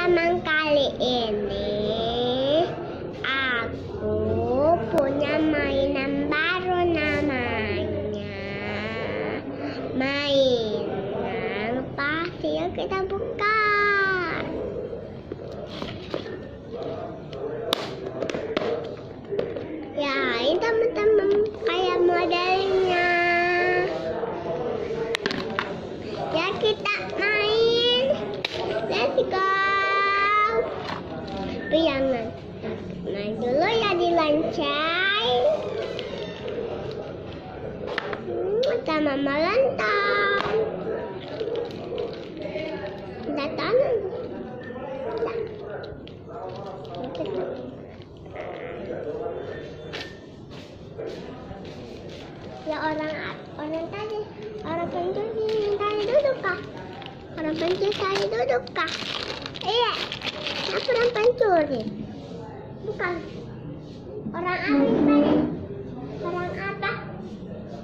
teman-teman, kali ini aku punya mainan baru, namanya mainan pasti. Yuk kita buka. Ya, ini teman-teman kayak modelnya. Ya, kita main. Let's go. Tapi jangan main dulu ya, dilonceng. Kita mama lontong. Kita tanam. Ya, orang tadi, orang pencuri tadi duduk kah? Orang pencuri tadi duduk kah? Iya, aku orang pencuri. Bukan. Orang apa tadi? Orang apa?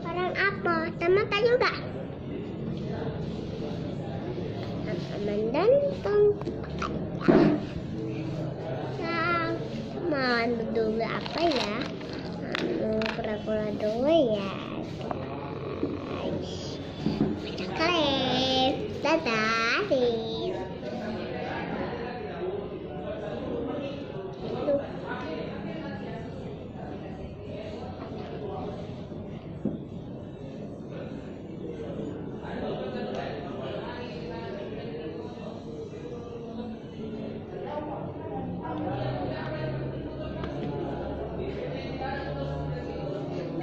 Orang apa? Teman tadi juga. Teman dantung. Nah, mau dulu apa ya? Pura-pura dulu ya, guys. Kita klik. Dadah.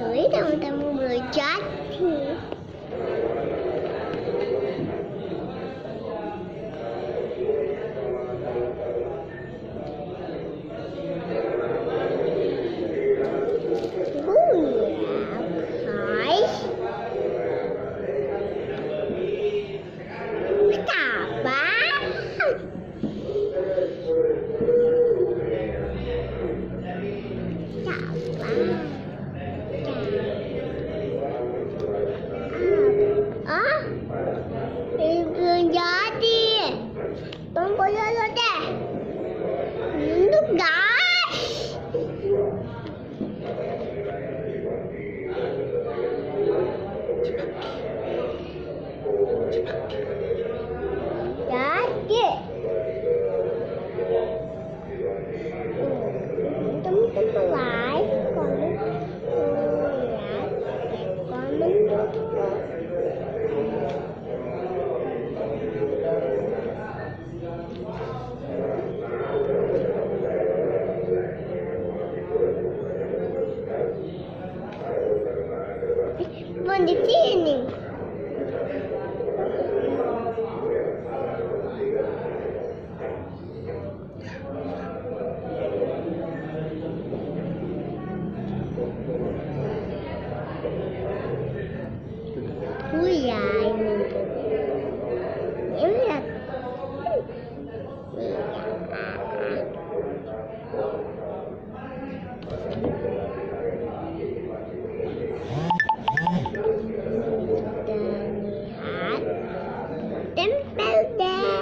Tuh, teman-teman belum jadi. Belum jadi. Tunggu dulu deh. Untuk guys. Jadi. Teman-teman like, komen, di sini. Ya, ini lihat. Tempel deh.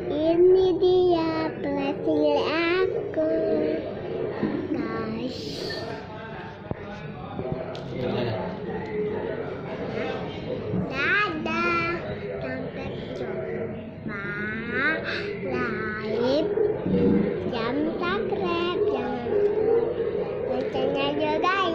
Ini dia pelatih aku, guys. Dadah, sampai jumpa live. Jam subscribe, jangan lupa loncengnya juga.